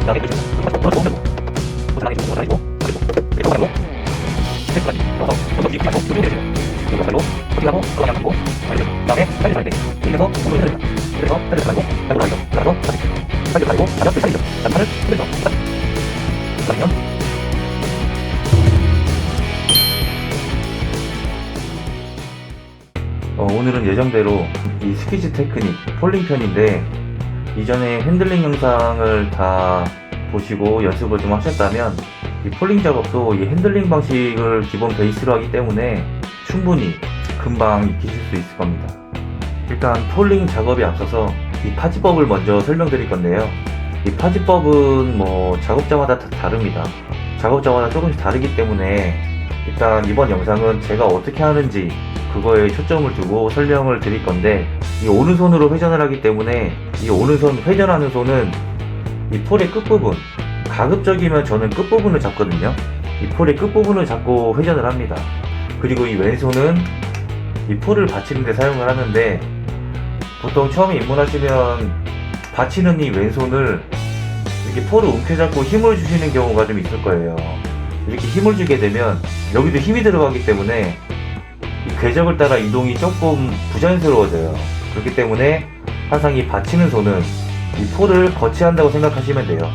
다음에 오늘은 예정대로 이 스퀴즈 테크닉 폴링 편인데, 이전에 핸들링 영상을 다 보시고 연습을 좀 하셨다면 이 폴링 작업도 이 핸들링 방식을 기본 베이스로 하기 때문에 충분히 금방 익히실 수 있을 겁니다. 일단 폴링 작업에 앞서서 이 파지법을 먼저 설명드릴 건데요. 이 파지법은 뭐 작업자마다 다 다릅니다. 작업자마다 조금씩 다르기 때문에 일단 이번 영상은 제가 어떻게 하는지 그거에 초점을 두고 설명을 드릴 건데, 이 오른손으로 회전을 하기 때문에 이 오른손 회전하는 손은 이 폴의 끝부분, 가급적이면 저는 끝부분을 잡거든요. 이 폴의 끝부분을 잡고 회전을 합니다. 그리고 이 왼손은 이 폴을 받치는 데 사용을 하는데, 보통 처음에 입문하시면 받치는 이 왼손을 이렇게 폴을 움켜잡고 힘을 주시는 경우가 좀 있을 거예요. 이렇게 힘을 주게 되면 여기도 힘이 들어가기 때문에 이 궤적을 따라 이동이 조금 부자연스러워져요. 그렇기 때문에 항상 이 받치는 손은 이 폴을 거치한다고 생각하시면 돼요.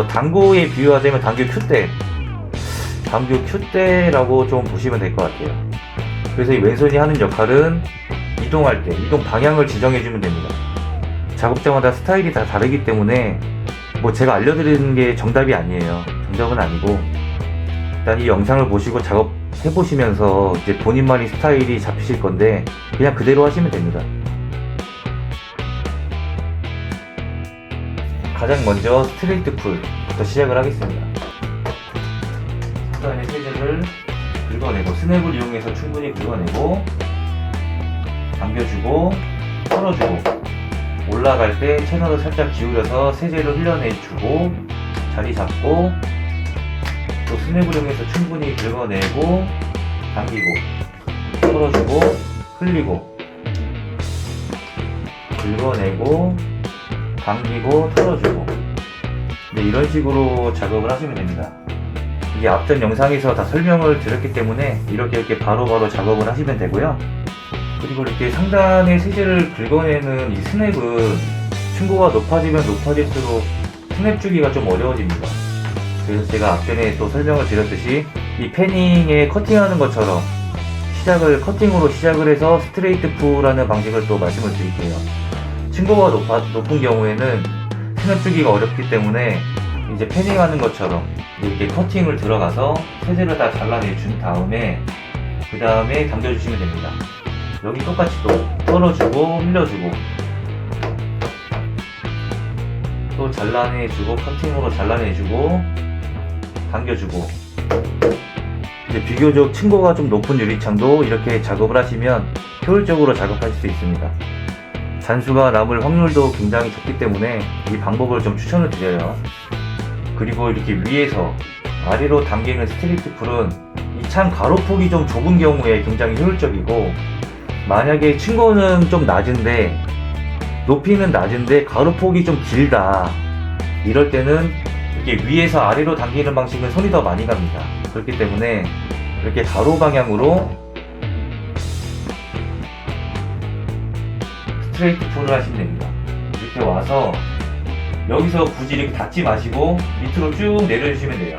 당구에 비유하자면 당구 큐대라고 좀 보시면 될 것 같아요. 그래서 이 왼손이 하는 역할은 이동할 때 이동 방향을 지정해주면 됩니다. 작업자마다 스타일이 다 다르기 때문에 뭐 제가 알려드리는 게 정답이 아니에요. 정답은 아니고, 일단 이 영상을 보시고 작업해보시면서 이제 본인만의 스타일이 잡히실 건데 그냥 그대로 하시면 됩니다. 가장 먼저 스트레이트 풀부터 시작을 하겠습니다. 상단의 세제를 긁어내고, 스냅을 이용해서 충분히 긁어내고 당겨주고 털어주고, 올라갈 때 채널을 살짝 기울여서 세제를 흘려내주고 자리 잡고, 또 스냅을 이용해서 충분히 긁어내고 당기고 털어주고 흘리고 긁어내고 당기고 털어주고, 네, 이런 식으로 작업을 하시면 됩니다. 이게 앞전 영상에서 다 설명을 드렸기 때문에 이렇게 바로바로 작업을 하시면 되고요. 그리고 이렇게 상단의 세제를 긁어내는 이 스냅은 층고가 높아지면 높아질수록 스냅 주기가 좀 어려워집니다. 그래서 제가 앞전에 또 설명을 드렸듯이 이 패닝에 커팅하는 것처럼 커팅으로 시작을 해서 스트레이트 풀하는 방식을 또 말씀을 드릴게요. 층고가 높은 경우에는 스냅 주기가 어렵기 때문에 이제 패닝하는 것처럼 이렇게 커팅을 들어가서 세제를 다 잘라내준 다음에 그 다음에 당겨주시면 됩니다. 여기 똑같이 또 털어주고 흘려주고 또 잘라내주고 커팅으로 잘라내주고 당겨주고, 이제 비교적 층고가 좀 높은 유리창도 이렇게 작업을 하시면 효율적으로 작업하실 수 있습니다. 잔수가 남을 확률도 굉장히 적기 때문에 이 방법을 좀 추천을 드려요. 그리고 이렇게 위에서 아래로 당기는 스트레이트 풀은 이 창 가로폭이 좀 좁은 경우에 굉장히 효율적이고, 만약에 층고는 좀 낮은데 높이는 낮은데 가로폭이 좀 길다, 이럴 때는 이렇게 위에서 아래로 당기는 방식은 손이 더 많이 갑니다. 그렇기 때문에 이렇게 가로 방향으로 스트레이트 풀을 하시면 됩니다. 이렇게 와서 여기서 굳이 이렇게 닫지 마시고 밑으로 쭉 내려주시면 돼요.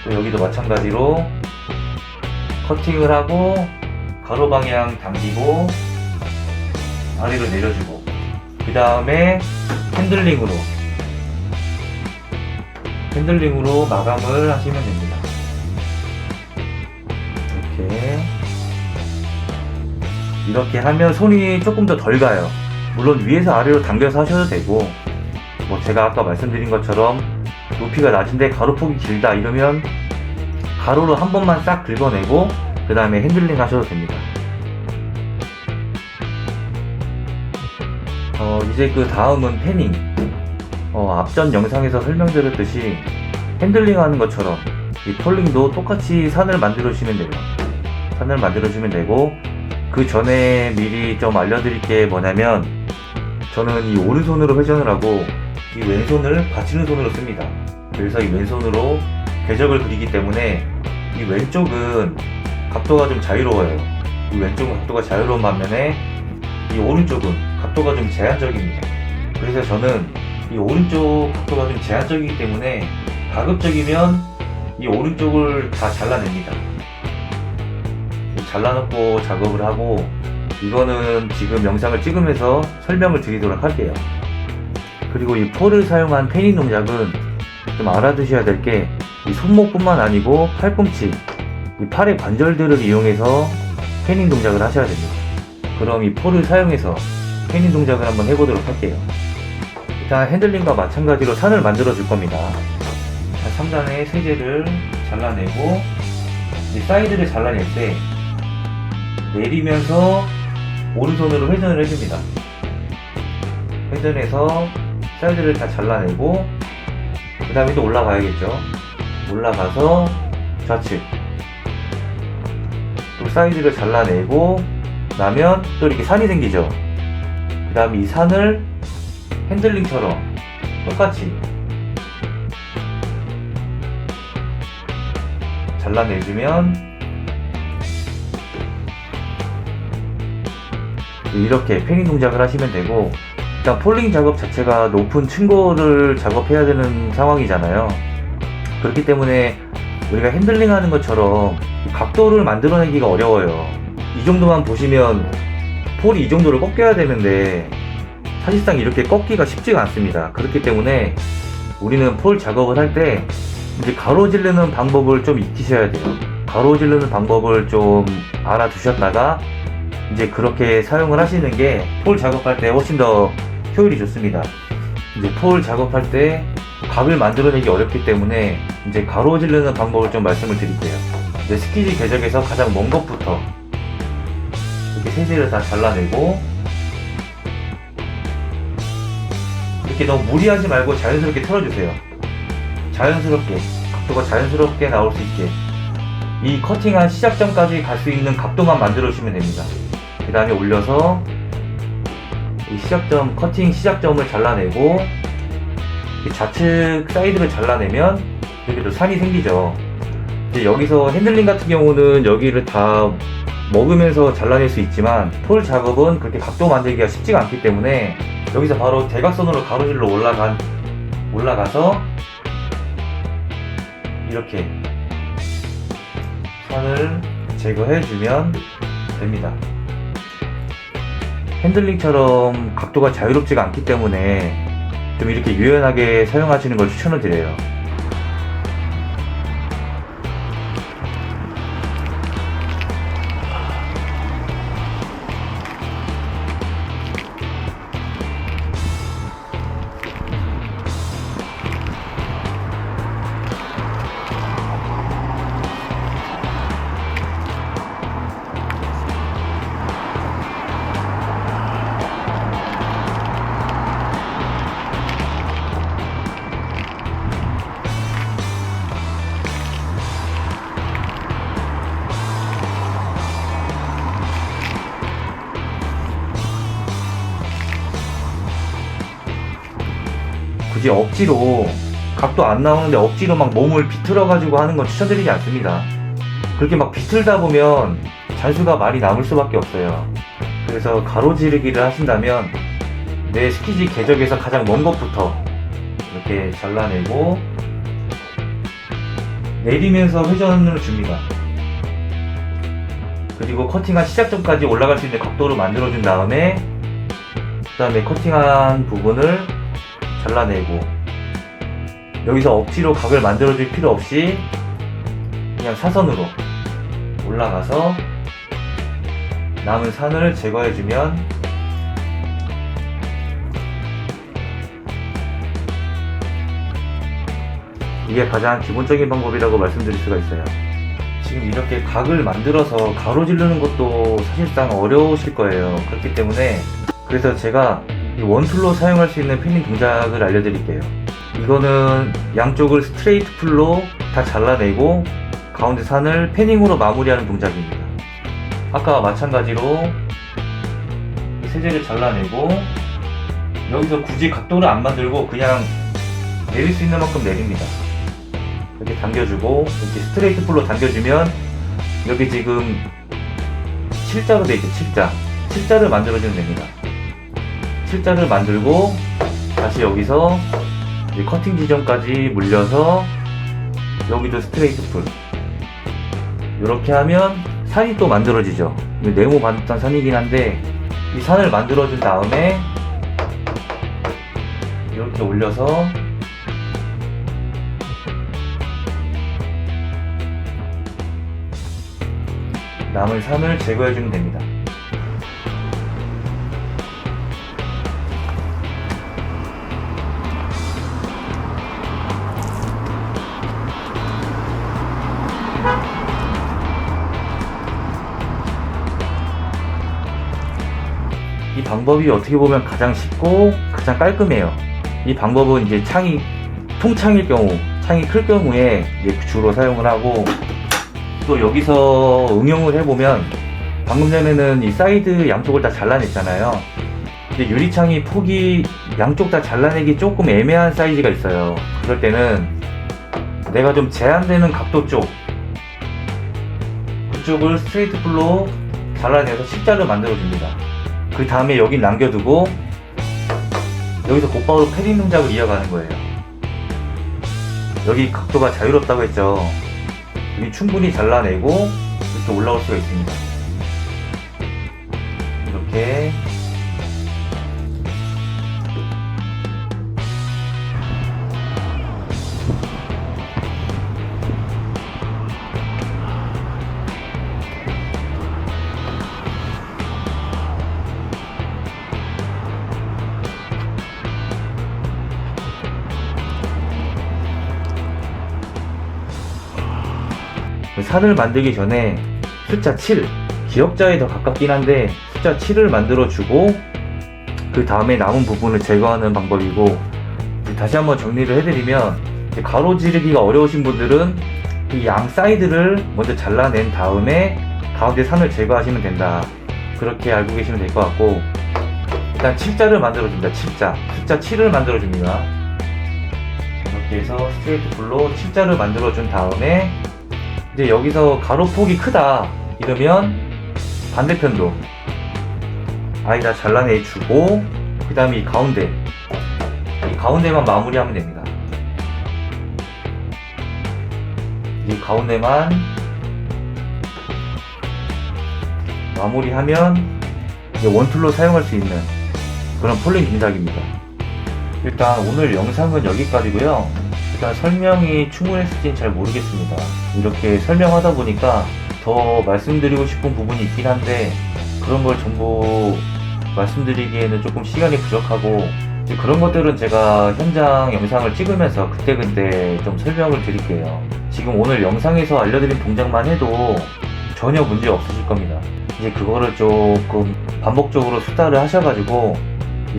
또 여기도 마찬가지로 커팅을 하고 가로 방향 당기고 아래로 내려주고, 그 다음에 핸들링으로 마감을 하시면 됩니다. 이렇게 하면 손이 조금 더 덜 가요. 물론 위에서 아래로 당겨서 하셔도 되고, 뭐 제가 아까 말씀드린 것처럼 높이가 낮은데 가로폭이 길다 이러면 가로로 한 번만 싹 긁어내고 그 다음에 핸들링 하셔도 됩니다. 이제 그 다음은 패닝. 앞전 영상에서 설명드렸듯이 핸들링 하는 것처럼 이 폴링도 똑같이 산을 만들어주시면 돼요. 산을 만들어주면 되고, 그 전에 미리 좀 알려드릴 게 뭐냐면, 저는 이 오른손으로 회전을 하고 이 왼손을 받치는 손으로 씁니다. 그래서 이 왼손으로 궤적을 그리기 때문에 이 왼쪽은 각도가 좀 자유로워요. 이 왼쪽은 각도가 자유로운 반면에 이 오른쪽은 각도가 좀 제한적입니다. 그래서 저는 이 오른쪽 각도가 좀 제한적이기 때문에 가급적이면 이 오른쪽을 다 잘라냅니다. 잘라놓고 작업을 하고, 이거는 지금 영상을 찍으면서 설명을 드리도록 할게요. 그리고 이 폴을 사용한 패닝 동작은 좀 알아두셔야 될 게, 이 손목뿐만 아니고 팔꿈치, 이 팔의 관절들을 이용해서 패닝 동작을 하셔야 됩니다. 그럼 이 폴을 사용해서 패닝 동작을 한번 해보도록 할게요. 일단 핸들링과 마찬가지로 산을 만들어 줄 겁니다. 3단의 세제를 잘라내고, 이 사이드를 잘라낼 때 내리면서 오른손으로 회전을 해줍니다. 회전해서 사이드를 다 잘라내고, 그 다음에 또 올라가야겠죠. 올라가서 좌측, 또 사이드를 잘라내고 나면 또 이렇게 산이 생기죠. 그 다음에 이 산을 핸들링처럼 똑같이 잘라내주면 이렇게 패닝 동작을 하시면 되고, 일단 폴링 작업 자체가 높은 층고를 작업해야 되는 상황이잖아요. 그렇기 때문에 우리가 핸들링 하는 것처럼 각도를 만들어내기가 어려워요. 이 정도만 보시면 폴이 이 정도를 꺾여야 되는데 사실상 이렇게 꺾기가 쉽지가 않습니다. 그렇기 때문에 우리는 폴 작업을 할 때 이제 가로지르는 방법을 좀 익히셔야 돼요. 가로지르는 방법을 좀 알아두셨다가 이제 그렇게 사용을 하시는 게 폴 작업할 때 훨씬 더 효율이 좋습니다. 이제 폴 작업할 때 각을 만들어내기 어렵기 때문에 이제 가로지르는 방법을 좀 말씀을 드릴게요. 이제 스키지 궤적에서 가장 먼 것부터 이렇게 세제를 다 잘라내고, 이렇게 너무 무리하지 말고 자연스럽게 털어주세요. 자연스럽게, 각도가 자연스럽게 나올 수 있게 이 커팅한 시작점까지 갈 수 있는 각도만 만들어 주시면 됩니다. 그 다음에 올려서 이 시작점, 커팅 시작점을 잘라내고, 이 좌측 사이드를 잘라내면 이렇게 또 산이 생기죠. 이제 여기서 핸들링 같은 경우는 여기를 다 먹으면서 잘라낼 수 있지만 폴 작업은 그렇게 각도 만들기가 쉽지가 않기 때문에 여기서 바로 대각선으로 가로질러 올라가서 이렇게 선을 제거해주면 됩니다. 핸들링처럼 각도가 자유롭지가 않기 때문에 좀 이렇게 유연하게 사용하시는 걸 추천을 드려요. 굳이 억지로 각도 안 나오는데 억지로 막 몸을 비틀어 가지고 하는 건 추천드리지 않습니다. 그렇게 막 비틀다 보면 잔수가 많이 남을 수밖에 없어요. 그래서 가로지르기를 하신다면 내 스키지 궤적에서 가장 먼 것부터 이렇게 잘라내고 내리면서 회전을 줍니다. 그리고 커팅한 시작점까지 올라갈 수 있는 각도로 만들어준 다음에 그 다음에 커팅한 부분을 잘라내고, 여기서 억지로 각을 만들어줄 필요 없이 그냥 사선으로 올라가서 남은 산을 제거해주면 이게 가장 기본적인 방법이라고 말씀드릴 수가 있어요. 지금 이렇게 각을 만들어서 가로지르는 것도 사실상 어려우실 거예요. 그렇기 때문에 그래서 제가 이 원툴로 사용할 수 있는 패닝 동작을 알려드릴게요. 이거는 양쪽을 스트레이트 풀로 다 잘라내고 가운데 산을 패닝으로 마무리하는 동작입니다. 아까와 마찬가지로 이 세제를 잘라내고 여기서 굳이 각도를 안 만들고 그냥 내릴 수 있는 만큼 내립니다. 이렇게 당겨주고 이렇게 스트레이트 풀로 당겨주면 여기 지금 7자로 되어 있죠. 7자를 만들어주면 됩니다. 7자를 만들고 다시 여기서 이제 커팅 지점까지 물려서 여기도 스트레이트 풀 이렇게 하면 산이 또 만들어지죠. 네모 반듯한 산이긴 한데 이 산을 만들어준 다음에 이렇게 올려서 남은 산을 제거해주면 됩니다. 이 방법이 어떻게 보면 가장 쉽고 가장 깔끔해요. 이 방법은 이제 창이 통창일 경우, 창이 클 경우에 주로 사용을 하고, 또 여기서 응용을 해보면 방금 전에는 이 사이드 양쪽을 다 잘라냈잖아요. 근데 유리창이 폭이 양쪽 다 잘라내기 조금 애매한 사이즈가 있어요. 그럴 때는 내가 좀 제한되는 각도 쪽, 그쪽을 스트레이트 풀로 잘라내서 십자를 만들어줍니다. 그 다음에 여기 남겨두고 여기서 곧바로 패딩 동작을 이어가는 거예요. 여기 각도가 자유롭다고 했죠. 여기 충분히 잘라내고 이렇게 올라올 수가 있습니다. 이렇게 산을 만들기 전에 숫자 7, 기역자에 더 가깝긴 한데 숫자 7을 만들어 주고 그 다음에 남은 부분을 제거하는 방법이고, 다시 한번 정리를 해드리면 가로지르기가 어려우신 분들은 이 양 사이드를 먼저 잘라낸 다음에 가운데 산을 제거하시면 된다, 그렇게 알고 계시면 될 것 같고, 일단 7자를 만들어 줍니다. 7자, 숫자 7을 만들어 줍니다. 이렇게 해서 스트레이트 풀로 7자를 만들어 준 다음에 이제 여기서 가로폭이 크다 이러면 반대편도 아예 다 잘라내주고 그 다음에 이 가운데만 마무리하면 됩니다. 이 가운데만 마무리하면 이제 원툴로 사용할 수 있는 그런 폴링 동작입니다. 일단 오늘 영상은 여기까지고요. 일단 설명이 충분했을지는 잘 모르겠습니다. 이렇게 설명하다 보니까 더 말씀드리고 싶은 부분이 있긴 한데 그런 걸 전부 말씀드리기에는 조금 시간이 부족하고, 이제 그런 것들은 제가 현장 영상을 찍으면서 그때그때 좀 설명을 드릴게요. 지금 오늘 영상에서 알려드린 동작만 해도 전혀 문제 없으실 겁니다. 이제 그거를 조금 반복적으로 수다를 하셔가지고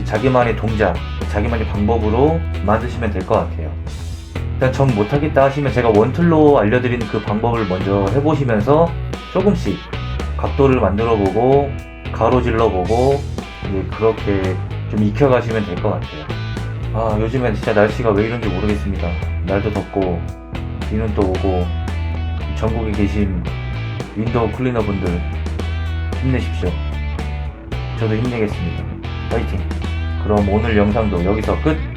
자기만의 동작, 자기만의 방법으로 만드시면 될 것 같아요. 일단 전 못하겠다 하시면 제가 원툴로 알려드린 그 방법을 먼저 해보시면서 조금씩 각도를 만들어 보고 가로질러 보고 그렇게 좀 익혀가시면 될 것 같아요. 요즘엔 진짜 날씨가 왜 이런지 모르겠습니다. 날도 덥고 비는 또 오고, 전국에 계신 윈도우 클리너 분들 힘내십시오. 저도 힘내겠습니다. 파이팅! 그럼 오늘 영상도 여기서 끝!